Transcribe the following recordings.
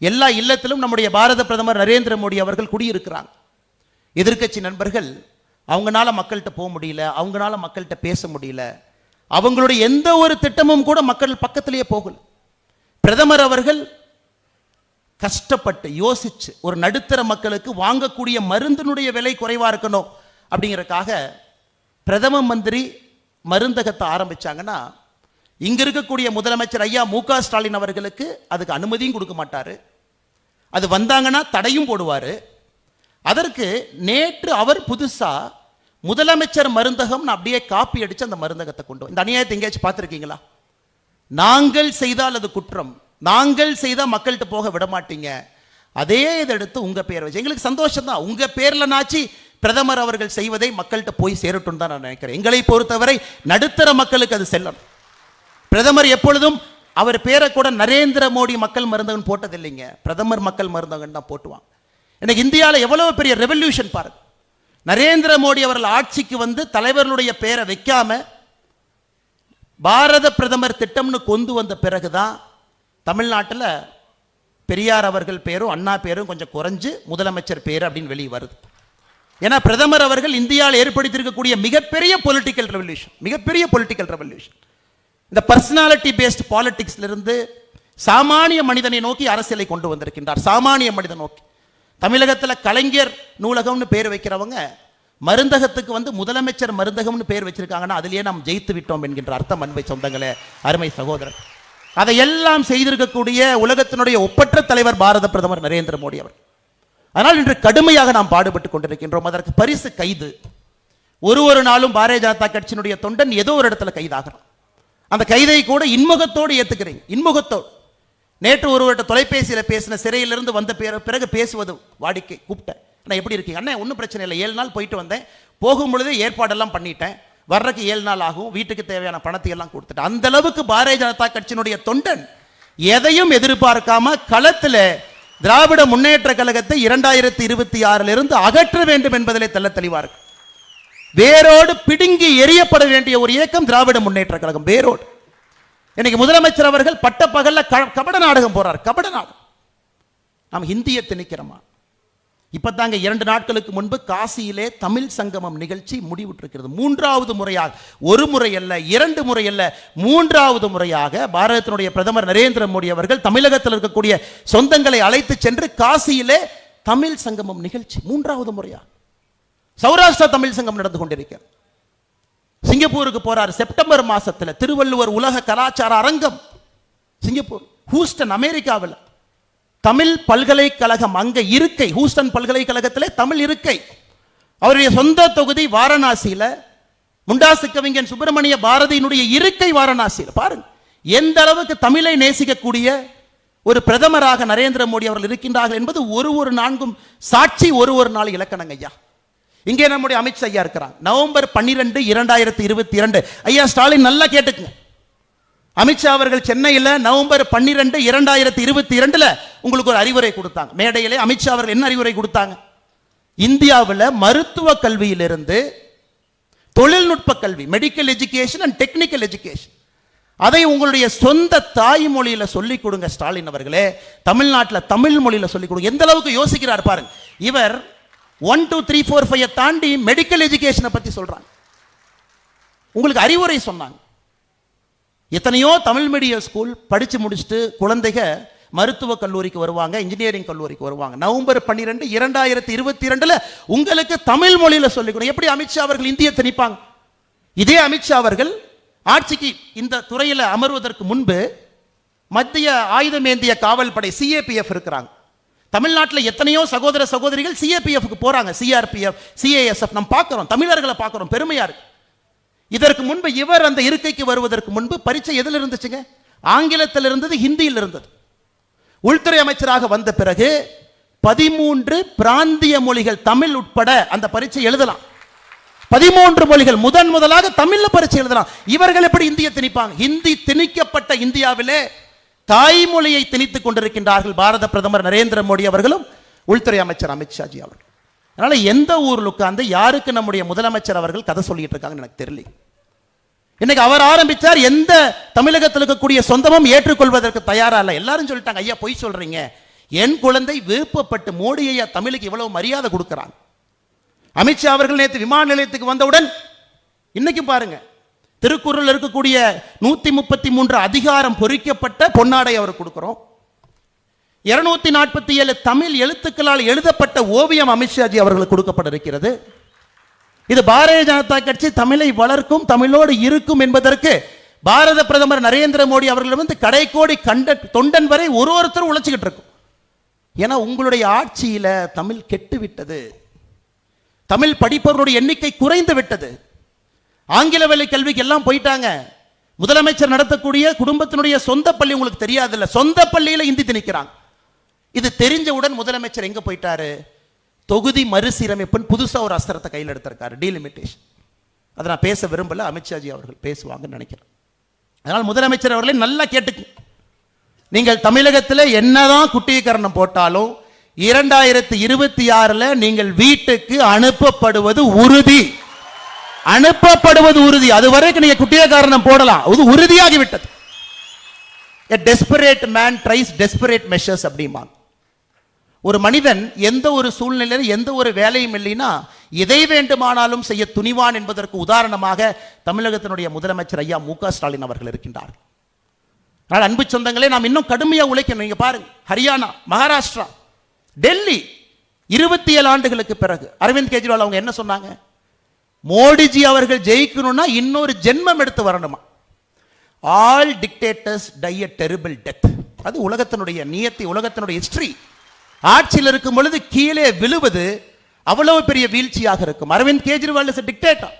எல்லா இல்லத்திலும் நம்முடைய பாரத பிரதமர் நரேந்திர மோடி அவர்கள் குடியிருக்கிறாங்க. எதிர்க்கட்சி நண்பர்கள் அவங்களால மக்கள்கிட்ட போக முடியல, அவங்களால மக்கள்கிட்ட பேச முடியல, அவங்களுடைய எந்த ஒரு திட்டமும் கூட மக்கள் பக்கத்திலேயே போகல. பிரதமர் அவர்கள் கஷ்டப்பட்டு யோசிச்சு ஒரு நடுத்தர மக்களுக்கு வாங்கக்கூடிய மருந்தினுடைய விலை குறைவா இருக்கணும் அப்படிங்கிறதுக்காக பிரதம மந்திரி மருந்தகத்தை ஆரம்பிச்சாங்கன்னா, இங்க இருக்கக்கூடிய முதலமைச்சர் ஐயா மு.க. ஸ்டாலின் அவர்களுக்கு அதுக்கு அனுமதியும் கொடுக்க மாட்டாரு, அது வந்தாங்கன்னா தடையும் போடுவாரு. அதற்கு நேற்று அவர் புதுசா முதலமைச்சர் மருந்தகம் அப்படியே காப்பி அடிச்சு அந்த மருந்தகத்தை கொண்டு இந்த அநியாயத்தை எங்கேயாச்சும் பார்த்துருக்கீங்களா? நாங்கள் செய்தால் அது குற்றம், நாங்கள் செய்தால் மக்கள்கிட்ட போக விட மாட்டீங்க, அதே இதை எடுத்து உங்க பேர் வச்சு எங்களுக்கு சந்தோஷம் தான். உங்க பேர்ல நாச்சி பிரதமர் அவர்கள் செய்வதை மக்கள்கிட்ட போய் சேரட்டும் தான் நான் நினைக்கிறேன். எங்களை பொறுத்தவரை நடுத்தர மக்களுக்கு அது செல்லணும். பிரதமர் எப்பொழுதும் அவர் பேரை கூட நரேந்திர மோடி மக்கள் மருந்தகன் போட்டது இல்லைங்க, பிரதமர் மக்கள் மருந்தகன் தான் போட்டுவாங்க. எனக்கு இந்தியாவில் எவ்வளவு பெரிய ரெவல்யூஷன் பாருங்க. நரேந்திர மோடி அவர்கள் ஆட்சிக்கு வந்து தலைவர்களுடைய பேரை வைக்காம பாரத பிரதமர் திட்டம்னு கொண்டு வந்த பிறகுதான் தமிழ்நாட்டில் பெரியார் அவர்கள் பேரும் அண்ணா பேரும் கொஞ்சம் குறைஞ்சு முதலமைச்சர் பேர் அப்படின்னு வெளியே வருது. ஏன்னா பிரதமர் அவர்கள் இந்தியாவில் ஏற்படுத்தியிருக்கக்கூடிய மிகப்பெரிய பொலிட்டிக்கல் ரெவல்யூஷன், மிகப்பெரிய பொலிட்டிக்கல் ரெவல்யூஷன். இந்த பர்சனாலிட்டி பேஸ்ட் பாலிடிக்ஸ்ல இருந்து சாமானிய மனிதனை நோக்கி அரசியலை கொண்டு வந்திருக்கின்றார். சாமானிய மனிதன் நோக்கி தமிழகத்தில் கலைஞர் நூலகம்னு பேர் வைக்கிறவங்க மருந்தகத்துக்கு வந்து முதலமைச்சர் மருந்தகம்னு பேர் வச்சிருக்காங்கன்னா அதிலேயே நாம் ஜெயித்து விட்டோம் என்கின்ற அர்த்தம். அன்பை சொந்தங்களே, அருமை சகோதரர், அதையெல்லாம் செய்திருக்கக்கூடிய உலகத்தினுடைய ஒப்பற்ற தலைவர் பாரத பிரதமர் நரேந்திர மோடி அவர். அதனால் இன்று கடுமையாக நாம் பாடுபட்டு கொண்டிருக்கின்றோம். அதற்கு பரிசு கைது. ஒரு நாளும் பாரதிய ஜனதா கட்சியினுடைய தொண்டன் ஏதோ ஒரு இடத்துல கைதாகிறான். அந்த கைதை கூட இன்முகத்தோடு ஏத்துக்கிறீங்க, இன்முகத்தோடு. நேற்று ஒருவர்கிட்ட தொலைபேசியில் பேசின சிறையிலிருந்து வந்த பிறகு பேசுவது வாடிக்கை. கூப்பிட்டேன், நான் எப்படி இருக்கீங்க? அண்ணே ஒன்றும் பிரச்சனை இல்லை, 7 நாள் போயிட்டு வந்தேன், போகும்பொழுதே ஏற்பாடெல்லாம் பண்ணிட்டேன், வர்றதுக்கு 7 நாள் ஆகும், வீட்டுக்கு தேவையான பணத்தை எல்லாம் கொடுத்துட்டேன். அந்த அளவுக்கு பாரதிய ஜனதா கட்சியினுடைய தொண்டன் எதையும் எதிர்பார்க்காம களத்தில் திராவிட முன்னேற்ற கழகத்தை 2026 அகற்ற வேண்டும் என்பதிலே தெள்ள தெளிவார். வேரோடு பிடுங்கி எரியப்பட வேண்டிய ஒரு இயக்கம் திராவிட முன்னேற்ற கழகம், வேரோடு. இன்னைக்கு முதலமைச்சர் அவர்கள் பட்ட பகல்ல கபட நாடகம் போறார், கபட நாடகம். நாம் ஹிந்தியை திணிக்கிறோமா? இப்பதாங்க 2 நாட்களுக்கு முன்பு காசியிலே தமிழ் சங்கமம் நிகழ்ச்சி முடிவுற்றிருக்கிறது. 3வது முறையாக, ஒரு முறை அல்ல, 2 முறை அல்ல, 3வது முறையாக பாரதத்தினுடைய பிரதமர் நரேந்திர மோடி அவர்கள் தமிழகத்தில் இருக்கக்கூடிய சொந்தங்களை அழைத்து சென்று காசியிலே தமிழ் சங்கமம் நிகழ்ச்சி 3வது முறையாக. சௌராஷ்டிரா தமிழ் சங்கம் நடந்து கொண்டிருக்கிறது. சிங்கப்பூருக்கு போறார் செப்டம்பர் மாசத்துல, திருவள்ளுவர் உலக கலாச்சார அரங்கம் சிங்கப்பூர். ஹூஸ்டன் அமெரிக்காவில் தமிழ் பல்கலைக்கழகம் அங்க இருக்கை, ஹூஸ்டன் பல்கலைக்கழகத்திலே தமிழ் இருக்கை. அவருடைய சொந்த தொகுதி வாரணாசியில, முண்டாசு கவிஞன் சுப்பிரமணிய பாரதியினுடைய இருக்கை வாரணாசியில். பாருங்க எந்த அளவுக்கு தமிழை நேசிக்கக்கூடிய ஒரு பிரதமராக நரேந்திர மோடி அவர்கள் இருக்கின்றார்கள் என்பது ஒரு நான்கும் சாட்சி, ஒரு நாள் இலக்கணங்க ஐயா. இங்கே நம்முடைய அமித்ஷா ஐயா இருக்கிறாங்க. நவம்பர் 12, 2022 ஐயா ஸ்டாலின் நல்லா கேட்டுக்குங்க. அமித்ஷா அவர்கள் சென்னையில் நவம்பர் 12, 2022 உங்களுக்கு ஒரு அறிவுரை கொடுத்தாங்க. மேடையிலே அமித்ஷா அவர்கள் என்ன அறிவுரை கொடுத்தாங்க? இந்தியாவில் மருத்துவ கல்வியிலிருந்து தொழில்நுட்ப கல்வி, medical education and technical education, அதை உங்களுடைய சொந்த தாய்மொழியில சொல்லிக் கொடுங்க ஸ்டாலின் அவர்களே. தமிழ்நாட்டில் தமிழ் மொழியில சொல்லிக் கொடுங்க. எந்த அளவுக்கு யோசிக்கிறார் பாருங்க. இவர் 1, 2, 3, 4, 5 தாண்டி மெடிக்கல் எஜுகேஷனை பத்தி சொல்றாங்க. உங்களுக்கு அறிவுரை சொன்னாங்க. எத்தனையோ தமிழ் மீடியம் ஸ்கூல் படிச்சு முடிச்சுட்டு குழந்தைக மருத்துவ கல்லூரிக்கு வருவாங்க, இன்ஜினியரிங் கல்லூரிக்கு வருவாங்க. நவம்பர் 12, 2022 உங்களுக்கு தமிழ் மொழியில சொல்லிக் கொடுங்க. எப்படி அமித்ஷா அவர்கள் இந்தியை திணிப்பாங்க? இதே அமித்ஷா அவர்கள் ஆட்சிக்கு இந்த துறையில் அமர்வதற்கு முன்பு மத்திய ஆயுதமேந்திய காவல் படை சிஏபிஎஃப் இருக்கிறாங்க. தமிழ்நாட்டில் எத்தனையோ சகோதர சகோதரிகள் சிஏபிஎஃப்க்கு போறாங்க, சிஆர்பிஎஃப், சிஏஎஸ்எஃப். நம்ம பார்க்கிறோம், தமிழர்களை பார்க்கிறோம், பெருமையா இருக்கு. இதற்கு முன்பு இவர் அந்த இருக்கைக்கு வருவதற்கு முன்பு பரீட்சை எதில் இருந்துச்சுங்க? ஆங்கிலத்தில் இருந்தது, ஹிந்தியில் இருந்தது. உள்துறை அமைச்சராக வந்த பிறகு 13 பிராந்திய மொழிகள் தமிழ் உட்பட அந்த பரீட்சை எழுதலாம். 13 மொழிகள் முதலாக தமிழ்ல பரீட்சை எழுதலாம். இவர்கள் எப்படி இந்தியை திணிப்பாங்க? ஹிந்தி திணிக்கப்பட்ட இந்தியாவிலே தாய்மொழியை திணித்துக் கொண்டிருக்கின்றார்கள் பாரத பிரதமர் நரேந்திர மோடி அவர்களும் உள்துறை அமைச்சர் அமித்ஷாஜி அவர்கள். அதனால எந்த ஊர்ல உட்கார்ந்து யாருக்கு நம்முடைய முதலமைச்சர் அவர்கள் கதை சொல்லிட்டு இருக்காங்கன்னு எனக்கு தெரியல. இன்னைக்கு அவர் ஆரம்பிச்சார், எந்த தமிழகத்தில் இருக்கக்கூடிய சொந்தமும் ஏற்றுக்கொள்வதற்கு தயாரா இல்லை. எல்லாரும் சொல்லிட்டாங்க, ஐயா பொய் சொல்றீங்க, என் குழந்தை விருப்பப்பட்டு மோடியை தமிழுக்கு இவ்வளவு மரியாதை கொடுக்கிறாங்க. அமித்ஷா அவர்கள் நேற்று விமான நிலையத்துக்கு வந்தவுடன் இன்னைக்கு பாருங்க, திருக்குறள் இருக்கக்கூடிய 133 அதிகாரம் பொறிக்கப்பட்ட பொன்னாடை அவர் கொடுக்கிறோம். 247 தமிழ் எழுத்துக்களால் எழுதப்பட்ட ஓவியம் அமித்ஷாஜி அவர்களுக்கு கொடுக்கப்பட இருக்கிறது. இது பாரதிய ஜனதா கட்சி தமிழை வளர்க்கும், தமிழோடு இருக்கும் என்பதற்கு பாரத பிரதமர் நரேந்திர மோடி அவர்களிடம் கடைக்கோடி தொண்டன் வரை ஒருத்தரும் உழைச்சிக்கிட்டு இருக்கும். ஏன்னா உங்களுடைய ஆட்சியில தமிழ் கெட்டு விட்டது, தமிழ் படிப்பவர்களுடைய எண்ணிக்கை குறைந்து விட்டது, ஆங்கில வழி கல்விக்கு எல்லாம் போயிட்டாங்க. முதலமைச்சர் நடத்தக்கூடிய குடும்பத்தினுடைய சொந்த பள்ளி உங்களுக்கு தெரியாதுல்ல, சொந்த பள்ளியில இந்தி திணிக்கிறாங்க. இது தெரிஞ்சவுடன் முதலமைச்சர் எங்க போயிட்டாரு? தொகுதி மறுசீரமைப்புன்னு புதுசா ஒரு அஸ்திரத்தை கையில் எடுத்திருக்காரு, டீலிமிட்டேஷன். அதை நான் பேச விரும்பல, அமித்ஷாஜி அவர்கள் பேசுவாங்கன்னு நினைக்கிறேன். அதனால் முதலமைச்சர் அவர்களை நல்லா கேட்டுக்கு, நீங்கள் தமிழகத்தில் என்னதான் குட்டிகரணம் போட்டாலும் 2026 நீங்கள் வீட்டுக்கு அனுப்பப்படுவது உறுதி, அனுப்பப்படுவது உறுதி. அது வரைக்கும் நீங்க குட்டியக்காரணம் போடலாம், அது உறுதியாகிவிட்டது. A desperate man tries desperate measures அப்படிம்பாங்க. ஒரு மனிதன் எந்த ஒரு சூழ்நிலையில் எந்த ஒரு வேலையும் இல்லைன்னா எதை வேண்டுமானாலும் செய்ய துணிவான் என்பதற்கு உதாரணமாக தமிழகத்தினுடைய முதலமைச்சர் ஐயா மு.க. ஸ்டாலின் அவர்கள் இருக்கின்றார். ஆனால் அன்பு சொந்தங்களே, நாம் இன்னும் கடுமையாக உழைக்கணும். நீங்க பாருங்க, ஹரியானா, மகாராஷ்டிரா, டெல்லி 27 ஆண்டுகளுக்கு பிறகு அரவிந்த் கெஜ்ரிவால் அவங்க என்ன சொன்னாங்க? மோடிஜி அவர்கள் ஜெயிக்கணும்னா இன்னொரு ஜென்மம் எடுத்து வரணுமா. ஆல் டிக்டேட்டர்ஸ் டை எ டெரிபிள் டெத். அது உலகத்தினுடைய நியத்தி, உலகத்தினுடைய ஹிஸ்டரி. ஆட்சியில் இருக்கும் பொழுது கீழே விழுவது அவ்வளவு பெரிய வீழ்ச்சியாக இருக்கும். அரவிந்த் கெஜ்ரிவால் இஸ் டிக்டேட்டர்,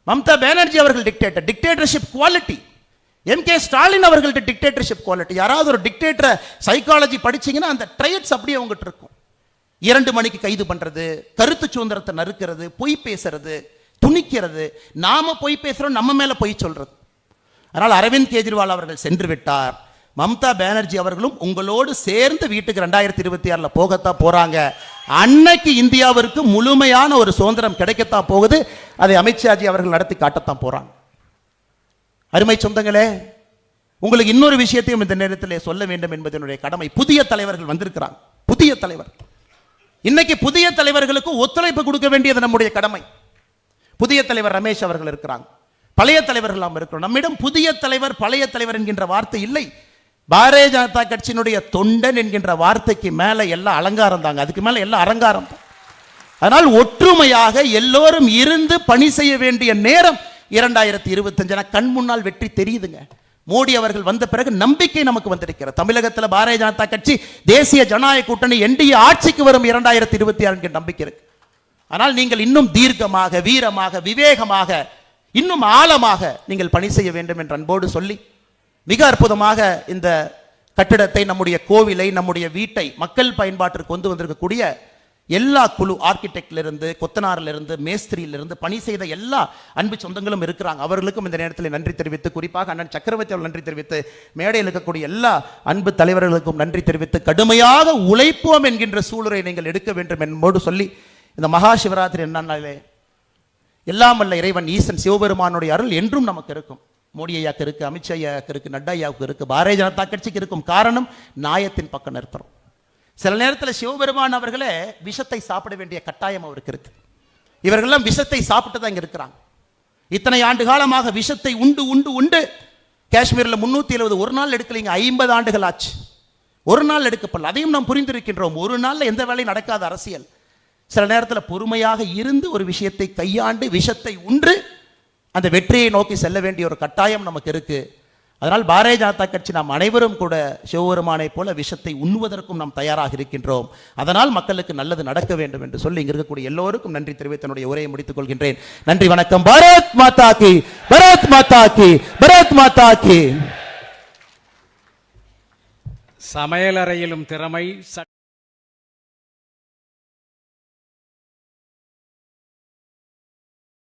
மம்தா பானர்ஜி அவர்கள் dictator, dictatorship quality. MK. Stalin அவர்கள்ட்ட டிக்டேட்டர்ஷிப் குவாலிட்டி. யாராவது ஒரு டிக்டேட்டர் சைக்காலஜி படிச்சீங்கன்னா அந்த ட்ரைட்ஸ் அப்படியே அவங்ககிட்ட இருக்கும். 2 மணிக்கு கைது பண்றது, கருத்து சுதந்திரத்தை நறுக்கிறது, பொய் பேசுறது, துணிக்கிறது, நாம பொய் பேசுறோம், நம்ம மேல பொய் சொல்றது. அதனால் அரவிந்த் கெஜ்ரிவால் அவர்கள் சென்று விட்டார். மம்தா பானர்ஜி அவர்களும் உங்களோடு சேர்ந்து வீட்டுக்கு 2026 போகத்தான் போறாங்க. அன்னைக்கு இந்தியாவிற்கு முழுமையான ஒரு சுதந்திரம் கிடைக்கத்தான் போகுது. அதை அமித்ஷாஜி அவர்கள் நடத்தி காட்டத்தான் போறாங்க. அருமை சொந்தங்களே, உங்களுக்கு இன்னொரு விஷயத்தையும் இந்த நேரத்தில் சொல்ல வேண்டும் என்பதனுடைய கடமை. புதிய தலைவர்கள் வந்திருக்கிறாங்க, புதிய தலைவர். இன்னைக்கு புதிய தலைவர்களுக்கு ஒத்துழைப்பு கொடுக்க வேண்டியது நம்முடைய கடமை. புதிய தலைவர் ரமேஷ் அவர்கள் இருக்கிறாங்க, பழைய தலைவர்கள் நாம் இருக்கிறோம். நம்மிடம் புதிய தலைவர் பழைய தலைவர் என்கின்ற வார்த்தை இல்லை. பாரதிய ஜனதா கட்சியினுடைய தொண்டன் என்கின்ற வார்த்தைக்கு மேல எல்லாம் அலங்காரம் தாங்க, அதுக்கு மேல எல்லாம் அலங்காரம் தான். அதனால் ஒற்றுமையாக எல்லோரும் இருந்து பணி செய்ய வேண்டிய நேரம் 2025 கண் முன்னால் வெற்றி தெரியுதுங்க. மோடி அவர்கள் வந்த பிறகு நம்பிக்கை நமக்கு வந்திருக்கிறது. தமிழகத்தில் பாரதிய ஜனதா கட்சி தேசிய ஜனநாயக கூட்டணி என்டிஏ ஆட்சிக்கு வரும் 2026 நம்பிக்கை இருக்கு. ஆனால் நீங்கள் இன்னும் தீர்க்கமாக, வீரமாக, விவேகமாக, இன்னும் ஆழமாக நீங்கள் பணி செய்ய வேண்டும் என்ற அன்போடு சொல்லி, மிக அற்புதமாக இந்த கட்டிடத்தை, நம்முடைய கோவிலை, நம்முடைய வீட்டை மக்கள் பயன்பாட்டிற்கு கொண்டு வந்திருக்கக்கூடிய எல்லா குழு, ஆர்கிடெக்ட்ல இருந்து, கொத்தனாரில் இருந்து, மேஸ்திரியில இருந்து பணி செய்த எல்லா அன்பு சொந்தங்களும் இருக்கிறாங்க. அவர்களுக்கும் இந்த நேரத்தில் நன்றி தெரிவித்து, குறிப்பாக அண்ணன் சக்கரவர்த்தி அவர்கள் நன்றி தெரிவித்து, மேடையில் இருக்கக்கூடிய எல்லா அன்பு தலைவர்களுக்கும் நன்றி தெரிவித்து, கடுமையாக உழைப்போம் என்கின்ற சூழலை நீங்கள் எடுக்க வேண்டும் என்போடு சொல்லி, இந்த மகா சிவராத்திரி என்னன்னாலே எல்லாம் வல்ல இறைவன் ஈசன் சிவபெருமானுடைய அருள் என்றும் நமக்கு இருக்கும். மோடி ஐயாக்கு இருக்கு, அமித்ஷா ஐயாவுக்கு இருக்கு, நட்டா ஐயாவுக்கு இருக்கு, பாரதிய ஜனதா கட்சிக்கு இருக்கும். காரணம், நியாயத்தின் பக்கம் நிற்கிறோம். சில நேரத்தில் சிவபெருமான் அவர்களே விஷத்தை சாப்பிட வேண்டிய கட்டாயம் அவருக்கு இருக்கு. இவர்கள்லாம் விஷத்தை சாப்பிட்டு தான் இங்க இருக்கிறாங்க. இத்தனை ஆண்டு காலமாக விஷத்தை உண்டு உண்டு உண்டு காஷ்மீரில் 370 ஒரு நாள் எடுக்கலைங்க, 50 ஆண்டுகள் ஆச்சு. ஒரு நாள் எடுக்கப்படல. அதையும் நாம் புரிந்திருக்கின்றோம். ஒரு நாள்ல எந்த வேலையும் நடக்காத அரசியல். சில நேரத்தில் பொறுமையாக இருந்து ஒரு விஷயத்தை கையாண்டு விஷத்தை உண்டு அந்த வெற்றியை நோக்கி செல்ல வேண்டிய ஒரு கட்டாயம் நமக்கு இருக்கு. அதனால் பாரதிய ஜனதா கட்சி நாம் அனைவரும் கூட சிவபெருமானை போல விஷத்தை உண்ணுவதற்கும் நாம் தயாராக இருக்கின்றோம். அதனால் மக்களுக்கு நல்லது நடக்க வேண்டும் என்று சொல்லி இங்க இருக்கக்கூடிய எல்லோருக்கும் நன்றி தெரிவித்து என்னுடைய உரையை முடித்துக் கொள்கின்றேன். நன்றி, வணக்கம். பாரத் மாதா கி, பாரத் மாதா கி, பாரத் மாதா கி. சமையலறையிலும் திறமை